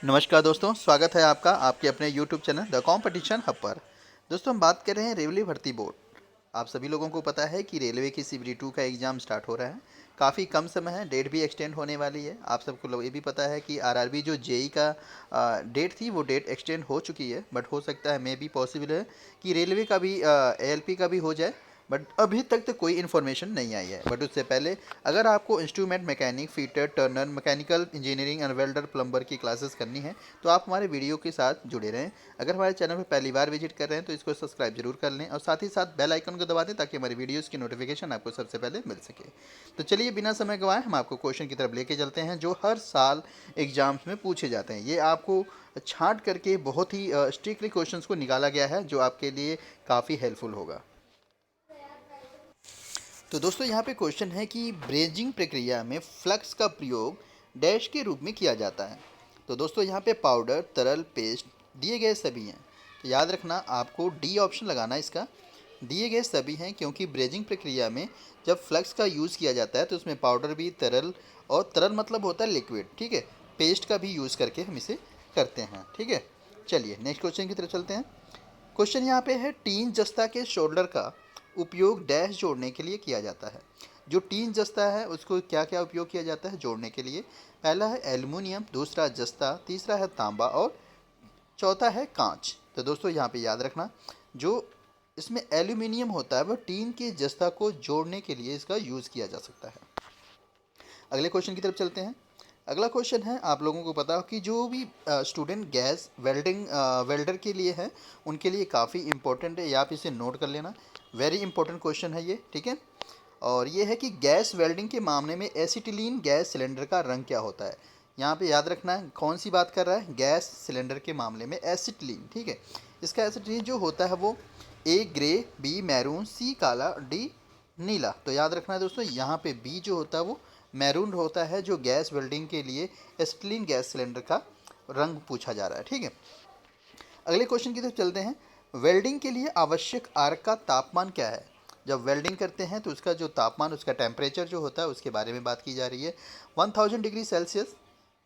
नमस्कार दोस्तों, स्वागत है आपका आपके अपने YouTube channel the competition hub पर। दोस्तों हम बात कर रहे हैं रेलवे भर्ती बोर्ड। आप सभी लोगों को पता है कि रेलवे की CBD 2 का एग्ज़ाम स्टार्ट हो रहा है। काफ़ी कम समय है, डेट भी एक्सटेंड होने वाली है। आप सबको लोग ये भी पता है कि RRB जो जेई का डेट थी वो डेट एक्सटेंड हो चुकी है, बट हो सकता है मे बी पॉसिबल है कि रेलवे का भी ALP का भी हो जाए। बट अभी तक तो कोई इन्फॉर्मेशन नहीं आई है। बट उससे पहले अगर आपको instrument mechanic, fitter, Turner, mechanical engineering and welder, plumber की क्लासेस करनी है तो आप हमारे वीडियो के साथ जुड़े रहें। अगर हमारे चैनल पर पहली बार विजिट कर रहे हैं तो इसको सब्सक्राइब जरूर कर लें और साथ ही साथ बेल आइकन को दबा दें ताकि हमारी वीडियोज़ की नोटिफिकेशन आपको सबसे पहले मिल सके। तो चलिए बिना समय गंवाए हम आपको क्वेश्चन की तरफ लेके चलते हैं जो हर साल एग्जाम्स में पूछे जाते हैं। ये आपको छांट करके बहुत ही स्ट्रिक्टली क्वेश्चंस को निकाला गया है जो आपके लिए काफ़ी हेल्पफुल होगा। तो दोस्तों यहाँ पे क्वेश्चन है कि ब्रेजिंग प्रक्रिया में फ्लक्स का प्रयोग डैश के रूप में किया जाता है। तो दोस्तों यहाँ पे पाउडर, तरल, पेस्ट दिए गए सभी हैं। तो याद रखना आपको डी ऑप्शन लगाना इसका। दिए गए सभी हैं क्योंकि ब्रेजिंग प्रक्रिया में जब फ्लक्स का यूज़ किया जाता है तो उसमें पाउडर भी, तरल, और तरल मतलब होता है लिक्विड, ठीक है, पेस्ट का भी यूज़ करके हम इसे करते हैं, ठीक है। चलिए नेक्स्ट क्वेश्चन की तरफ चलते हैं। क्वेश्चन यहाँ पे है टीन जस्ता के शोल्डर का उपयोग डैश जोड़ने के लिए किया जाता है। जो टीन जस्ता है उसको क्या क्या उपयोग किया जाता है जोड़ने के लिए? पहला है एल्युमिनियम, दूसरा जस्ता, तीसरा है तांबा और चौथा है कांच। तो दोस्तों यहाँ पे याद रखना जो इसमें एल्युमिनियम होता है वह टीन के जस्ता को जोड़ने के लिए इसका यूज़ किया जा सकता है। अगले क्वेश्चन की तरफ चलते हैं। अगला क्वेश्चन है, आप लोगों को पता हो कि जो भी स्टूडेंट गैस वेल्डर के लिए है उनके लिए काफ़ी इंपॉर्टेंट है, या आप इसे नोट कर लेना। वेरी इंपॉर्टेंट क्वेश्चन है ये, ठीक है। और ये है कि गैस वेल्डिंग के मामले में एसिटिलीन गैस सिलेंडर का रंग क्या होता है? यहाँ पे याद रखना है कौन सी बात कर रहा है, गैस सिलेंडर के मामले में एसिटिलीन, ठीक है। इसका एसिटिलीन जो होता है वो A grey, B maroon, C काला, D नीला। तो याद रखना है दोस्तों यहाँ पे B जो होता है वो मैरून होता है, जो गैस वेल्डिंग के लिए एसिटिलीन गैस सिलेंडर का रंग पूछा जा रहा है, ठीक है। अगले क्वेश्चन की तरफ चलते हैं। वेल्डिंग के लिए आवश्यक आर्क का तापमान क्या है? जब वेल्डिंग करते हैं तो उसका जो तापमान, उसका टेम्परेचर जो होता है उसके बारे में बात की जा रही है। 1000 degree Celsius,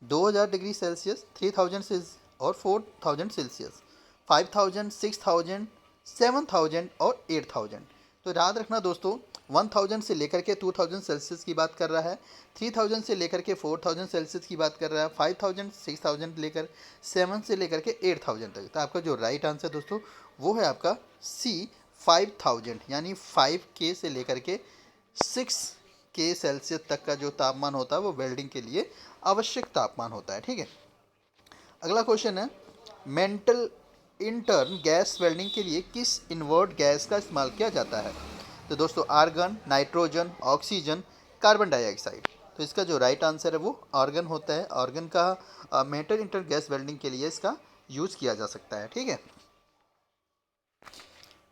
2000 degree Celsius, 3000 Celsius और 4000 सेल्सियस, 5000, 6000, 7000 और 8000। तो याद रखना दोस्तों 1000 से लेकर के 2000 सेल्सियस की बात कर रहा है, 3000 से लेकर के 4000 सेल्सियस की बात कर रहा है, 5000, 6000 लेकर 7 से लेकर के 8000 तक। तो आपका जो राइट आंसर दोस्तों वो है आपका C 5000, यानी 5K से लेकर के 6K सेल्सियस तक का जो तापमान होता है वो वेल्डिंग के लिए आवश्यक तापमान होता है, ठीक है। अगला क्वेश्चन है, मेंटल इंटर्न गैस वेल्डिंग के लिए किस इनवर्ट गैस का इस्तेमाल किया जाता है? तो दोस्तों argon, nitrogen, oxygen, carbon dioxide. तो इसका जो राइट आंसर है वो आर्गन होता है। आर्गन का मेटल इंटर गैस वेल्डिंग के लिए इसका यूज़ किया जा सकता है, ठीक है।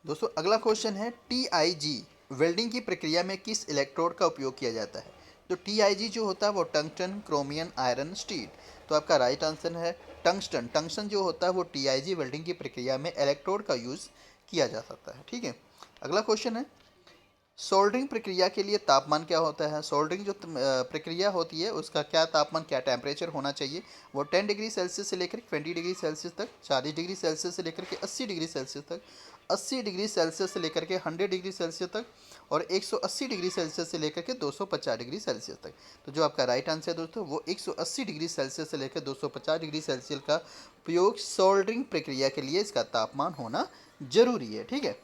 दोस्तों अगला क्वेश्चन है TIG वेल्डिंग की प्रक्रिया में किस इलेक्ट्रोड का उपयोग किया जाता है? तो TIG जो होता है वो टंगस्टन, क्रोमियम, आयरन, स्टील। तो आपका राइट आंसर है टंगस्टन। टंगस्टन जो होता है वो TIG वेल्डिंग की प्रक्रिया में इलेक्ट्रोड का यूज़ किया जा सकता है, ठीक है। अगला क्वेश्चन है, सोल्डरिंग प्रक्रिया के लिए तापमान क्या होता है? सोल्डरिंग जो प्रक्रिया होती है उसका क्या तापमान, क्या टेम्परेचर होना चाहिए? वो 10 डिग्री सेल्सियस से लेकर 20 डिग्री सेल्सियस तक, 40 डिग्री सेल्सियस से लेकर के 80 डिग्री सेल्सियस तक, 80 डिग्री सेल्सियस से लेकर के 100 डिग्री सेल्सियस तक, और 180 डिग्री सेल्सियस से लेकर के 250 डिग्री सेल्सियस तक। तो जो आपका राइट आंसर है दोस्तों वो 180 डिग्री सेल्सियस से लेकर 250 डिग्री सेल्सियस का उपयोग सोल्डरिंग प्रक्रिया के लिए इसका तापमान होना जरूरी है, ठीक है।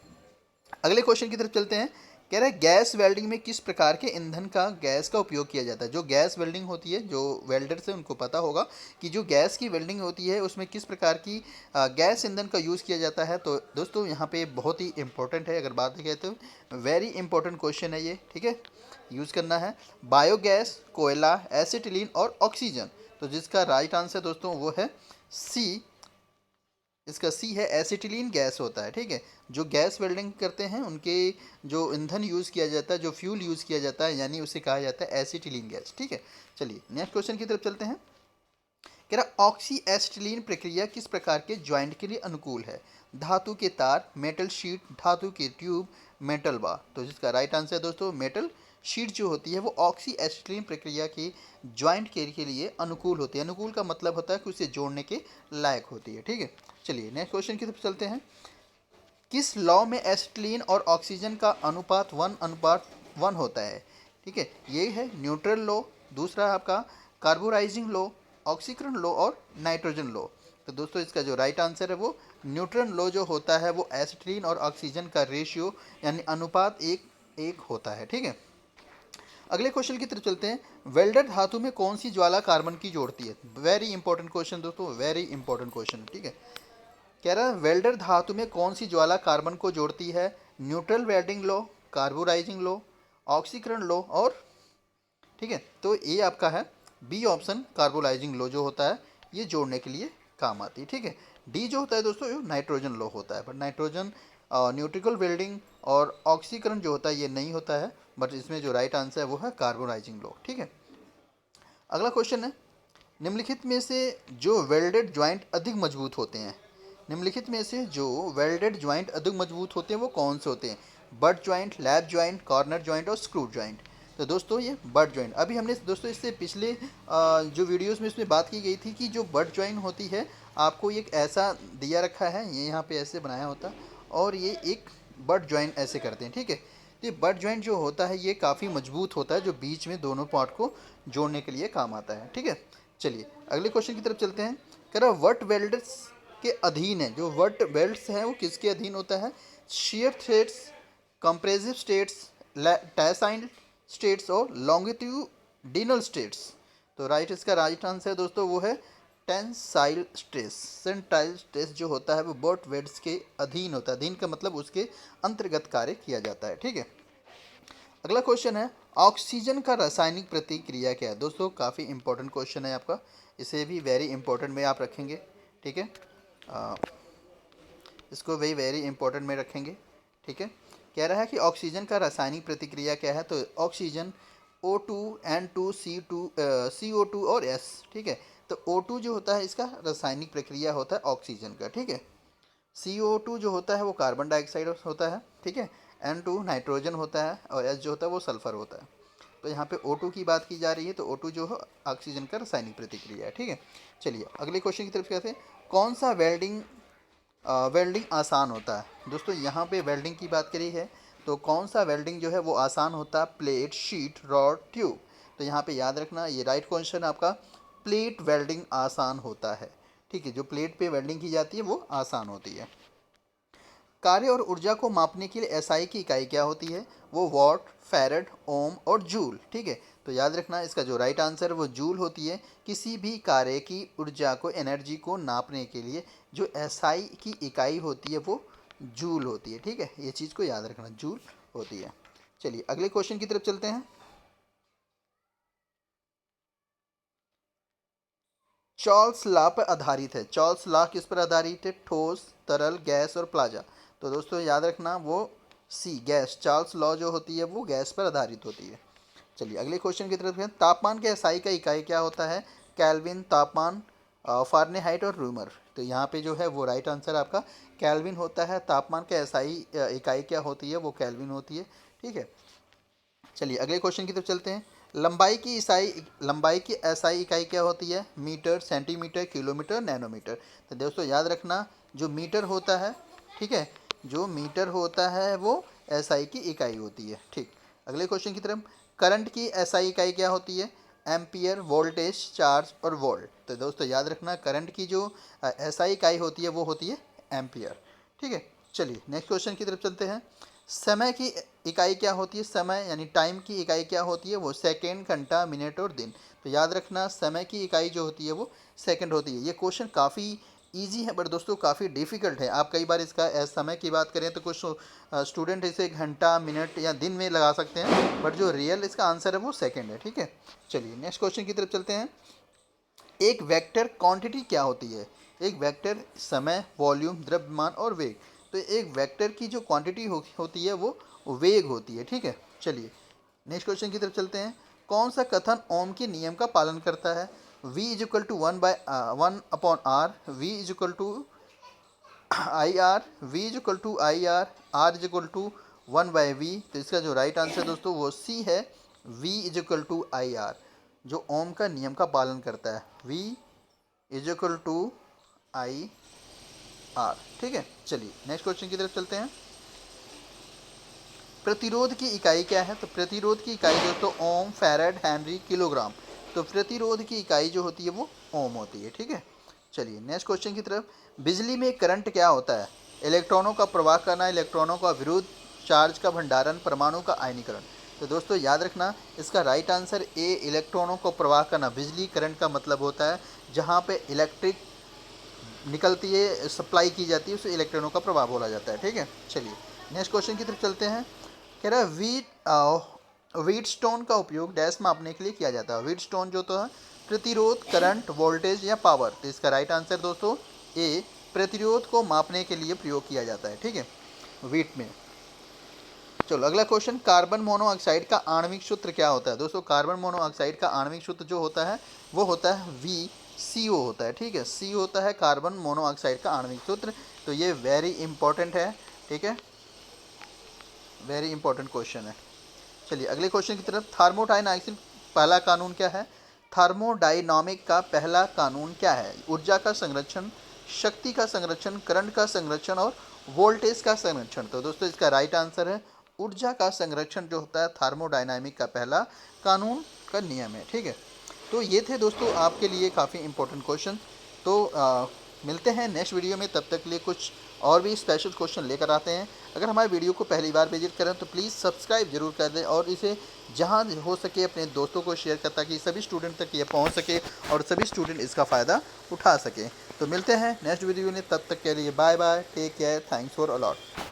अगले क्वेश्चन की तरफ चलते हैं। कह रहा है गैस वेल्डिंग में किस प्रकार के ईंधन का गैस का उपयोग किया जाता है? जो गैस वेल्डिंग होती है, जो वेल्डर से उनको पता होगा कि जो गैस की वेल्डिंग होती है उसमें किस प्रकार की गैस ईंधन का यूज़ किया जाता है। तो दोस्तों यहाँ पे बहुत ही इंपॉर्टेंट है, अगर बात करें तो वेरी इंपॉर्टेंट क्वेश्चन है ये, ठीक है। यूज़ करना है बायोगैस, कोयला, एसिटिलीन और ऑक्सीजन। तो जिसका राइट आंसर दोस्तों वो है C। इसका C है एसिटिलीन गैस होता है, ठीक है। जो गैस वेल्डिंग करते हैं उनके जो ईंधन यूज़ किया जाता है, जो फ्यूल यूज़ किया जाता है, यानी उसे कहा जाता है एसिटिलीन गैस, ठीक है। चलिए नेक्स्ट क्वेश्चन की तरफ चलते हैं। कह रहा ऑक्सी एसिटिलीन प्रक्रिया किस प्रकार के ज्वाइंट के लिए अनुकूल है? धातु के तार, मेटल शीट, धातु के ट्यूब, मेटल बार। तो जिसका राइट आंसर है दोस्तों मेटल शीट जो होती है वो ऑक्सी एसिटिलीन प्रक्रिया की ज्वाइंट के लिए अनुकूल होती है। अनुकूल का मतलब होता है कि उसे जोड़ने के लायक होती है। ठीक है, चलिए नेक्स्ट क्वेश्चन की तरफ चलते हैं। किस लॉ में एसिटिलीन और ऑक्सीजन का अनुपात 1:1 होता है? ठीक है, ये है न्यूट्रल लॉ, दूसरा है आपका कार्बोराइजिंग लॉ, ऑक्सीकरण लॉ और नाइट्रोजन लॉ। तो दोस्तों इसका जो राइट आंसर है वो न्यूट्रन लॉ जो होता है वो एसिटिलीन और ऑक्सीजन का रेशियो यानी अनुपात 1:1 होता है। ठीक है, अगले क्वेश्चन की तरफ चलते हैं। वेल्डेड धातु में कौन सी ज्वाला कार्बन की जोड़ती है? वेरी इंपॉर्टेंट क्वेश्चन दोस्तों, वेरी इंपॉर्टेंट क्वेश्चन। ठीक है, कह रहा है वेल्डर धातु में कौन सी ज्वाला कार्बन को जोड़ती है? न्यूट्रल वेल्डिंग लो, कार्बोराइजिंग लो, ऑक्सीकरण लो और ठीक है, तो ये आपका है बी ऑप्शन, कार्बोलाइजिंग लो जो होता है ये जोड़ने के लिए काम आती है। ठीक है, डी जो होता है दोस्तों ये नाइट्रोजन लो होता है, बट नाइट्रोजन न्यूट्रिकल वेल्डिंग और ऑक्सीकरण जो होता है ये नहीं होता है, बट इसमें जो राइट आंसर है वो है कार्बोलाइजिंग लो। ठीक है, अगला क्वेश्चन है, निम्नलिखित में से जो वेल्डेड ज्वाइंट अधिक मजबूत होते हैं? निम्नलिखित में से जो वेल्डेड ज्वाइंट अधिक मजबूत होते हैं वो कौन से होते हैं? But joint, lap joint, corner joint और स्क्रू ज्वाइंट। तो दोस्तों ये बट ज्वाइंट, अभी हमने दोस्तों इससे पिछले जो वीडियोस में इसमें बात की गई थी कि जो बट ज्वाइंट होती है आपको एक ऐसा दिया रखा है, ये यहाँ पे ऐसे बनाया होता है और ये एक बट ज्वाइंट ऐसे करते हैं। ठीक है, तो ये बट ज्वाइंट जो होता है ये काफ़ी मजबूत होता है जो बीच में दोनों पार्ट को जोड़ने के लिए काम आता है। ठीक है, चलिए अगले क्वेश्चन की तरफ चलते हैं। कह रहा वट वेल्ड्स के अधीन है, जो वट वेल्ड्स है वो किसके अधीन होता है? Share threads, compressive states, tensile states और लॉन्गिट्यूडिनल स्टेट्स। तो राइट इसका राइट आंसर है दोस्तों वो है टेंसाइल स्ट्रेस। टेंसाइल स्ट्रेस जो होता है वो बट वेल्ड्स के अधीन होता है, अधीन का मतलब उसके अंतर्गत कार्य किया जाता है। ठीक है, अगला क्वेश्चन है, ऑक्सीजन का रासायनिक प्रतिक्रिया क्या है? दोस्तों काफ़ी इंपॉर्टेंट क्वेश्चन है आपका, इसे भी वेरी इंपॉर्टेंट में आप रखेंगे। ठीक है, इसको वेरी वेरी इंपॉर्टेंट में रखेंगे। ठीक है, कह रहा है कि ऑक्सीजन का रासायनिक प्रतिक्रिया क्या है? तो ऑक्सीजन O2 N2 CO2 और S। ठीक है, तो O2 जो होता है इसका रासायनिक प्रक्रिया होता है ऑक्सीजन का। ठीक है, CO2 जो होता है वो कार्बन डाइऑक्साइड होता है। ठीक है, N2 नाइट्रोजन होता है और S जो होता है वो सल्फर होता है। तो यहाँ पे O2 की बात की जा रही है, तो O2 जो है ऑक्सीजन का रासायनिक प्रतिक्रिया है। ठीक है, चलिए अगले क्वेश्चन की तरफ कहते हैं, कौन सा वेल्डिंग आसान होता है? दोस्तों यहाँ पे वेल्डिंग की बात करी है, तो कौन सा वेल्डिंग जो है वो आसान होता है? Plate, sheet, rod, tube. तो यहाँ पे याद रखना ये राइट क्वेश्चन आपका, प्लेट वेल्डिंग आसान होता है। ठीक है, जो प्लेट पे वेल्डिंग की जाती है वो आसान होती है। कार्य और ऊर्जा को मापने के लिए एसआई की इकाई क्या होती है? वो वॉट, फैरड, ओम और जूल। ठीक है, तो याद रखना इसका जो राइट आंसर है वो जूल होती है। किसी भी कार्य की ऊर्जा को, एनर्जी को नापने के लिए जो एसआई की इकाई होती है वो जूल होती है। ठीक है, ये चीज़ को याद रखना, जूल होती है। चलिए अगले क्वेश्चन की तरफ चलते हैं। चार्ल्स लॉ पर आधारित है। चार्ल्स लॉ किस पर आधारित है? ठोस, तरल, गैस और प्लाजा। तो दोस्तों याद रखना वो सी, गैस। चार्ल्स लॉ जो होती है वो गैस पर आधारित होती है। चलिए अगले क्वेश्चन की तरफ है। तापमान के एसआई का इकाई क्या होता है? केल्विन, तापमान, फारेनहाइट और रूमर। तो यहाँ पे जो है वो राइट आंसर आपका केल्विन होता है। तापमान के एसआई इकाई क्या होती है? वो केल्विन होती है। ठीक है, चलिए अगले क्वेश्चन की तरफ चलते हैं। लंबाई की एसआई इकाई क्या होती है? Metre, centimetre, kilometre, nanometre. तो दोस्तों याद रखना जो मीटर होता है, ठीक है, जो मीटर होता है वो एसआई की इकाई होती है। ठीक, अगले क्वेश्चन की तरफ, करंट की एसआई इकाई क्या होती है? एम्पियर, वोल्टेज, चार्ज और वोल्ट। तो दोस्तों याद रखना करंट की जो एसआई इकाई होती है वो होती है एम्पियर। ठीक है, चलिए नेक्स्ट क्वेश्चन की तरफ चलते हैं। समय की इकाई क्या होती है? समय यानी टाइम की इकाई क्या होती है? वो सेकेंड, घंटा, मिनट और दिन। तो याद रखना समय की इकाई जो होती है वो सेकंड होती है। ये क्वेश्चन काफ़ी इजी है बट दोस्तों काफ़ी डिफ़िकल्ट है। आप कई बार इसका समय की बात करें तो कुछ स्टूडेंट इसे घंटा, मिनट या दिन में लगा सकते हैं, बट जो रियल इसका आंसर है वो सेकेंड है। ठीक है, चलिए नेक्स्ट क्वेश्चन की तरफ चलते हैं। एक वेक्टर क्वांटिटी क्या होती है? एक वेक्टर समय, वॉल्यूम, द्रव्यमान और वेग। तो एक वेक्टर की जो क्वांटिटी होती है वो वेग होती है। ठीक है, चलिए नेक्स्ट क्वेश्चन की तरफ चलते हैं। कौन सा कथन ओम के नियम का पालन करता है? V is equal to 1/1/r, V is equal to I R, V is equal to I R, R is equal to 1/v। तो इसका जो राइट आंसर दोस्तों वो सी है, V is equal to I R, जो ओम का नियम का पालन करता है। V is equal to I R. ठीक है, चलिए नेक्स्ट क्वेश्चन की तरफ चलते हैं। प्रतिरोध की इकाई क्या है? तो प्रतिरोध की इकाई दोस्तों ओम, फैराड, हेनरी, किलोग्राम। तो प्रतिरोध की इकाई जो होती है वो ओम होती है। ठीक है, चलिए नेक्स्ट क्वेश्चन की तरफ। बिजली में करंट क्या होता है? इलेक्ट्रॉनों का प्रवाह करना, इलेक्ट्रॉनों का विरोध, चार्ज का भंडारण, परमाणु का आयनीकरण। तो दोस्तों याद रखना इसका राइट आंसर ए, इलेक्ट्रॉनों को प्रवाह करना। बिजली करंट का मतलब होता है जहाँ पे इलेक्ट्रिक निकलती है, सप्लाई की जाती है, उसे इलेक्ट्रॉनों का प्रभाव बोला जाता है। ठीक है, चलिए नेक्स्ट क्वेश्चन की तरफ चलते हैं। कह रहा है वीट स्टोन का उपयोग डैश मापने के लिए किया जाता है। वीट स्टोन जो तो है प्रतिरोध, करंट, वोल्टेज या पावर। तो इसका राइट आंसर दोस्तों ए, प्रतिरोध को मापने के लिए प्रयोग किया जाता है। ठीक है, वीट में। चलो अगला क्वेश्चन, कार्बन मोनोऑक्साइड का आणविक सूत्र क्या होता है? दोस्तों कार्बन मोनोऑक्साइड का आणविक सूत्र जो होता है वो होता है VCO होता है। ठीक है, सी होता है कार्बन मोनोऑक्साइड का आणविक सूत्र। तो ये वेरी इंपॉर्टेंट है। ठीक है, वेरी इंपॉर्टेंट क्वेश्चन है। चलिए अगले क्वेश्चन की तरफ। थर्मोडायनामिक्स पहला कानून क्या है? थर्मोडायनामिक का पहला कानून क्या है? ऊर्जा का संरक्षण, शक्ति का संरक्षण, करंट का संरक्षण और वोल्टेज का संरक्षण। तो दोस्तों इसका राइट आंसर है ऊर्जा का संरक्षण जो होता है थर्मोडायनामिक का पहला कानून का नियम है। ठीक है, तो ये थे दोस्तों आपके लिए काफ़ी इंपॉर्टेंट क्वेश्चन। तो मिलते हैं नेक्स्ट वीडियो में, तब तक के लिए कुछ और भी स्पेशल क्वेश्चन लेकर आते हैं। अगर हमारे वीडियो को पहली बार विजिट करें तो प्लीज़ सब्सक्राइब जरूर कर दें और इसे जहां हो सके अपने दोस्तों को शेयर कर, ताकि सभी स्टूडेंट तक ये पहुंच सके और सभी स्टूडेंट इसका फ़ायदा उठा सकें। तो मिलते हैं नेक्स्ट वीडियो में, तब तक के लिए bye bye, take care, thanks for allot.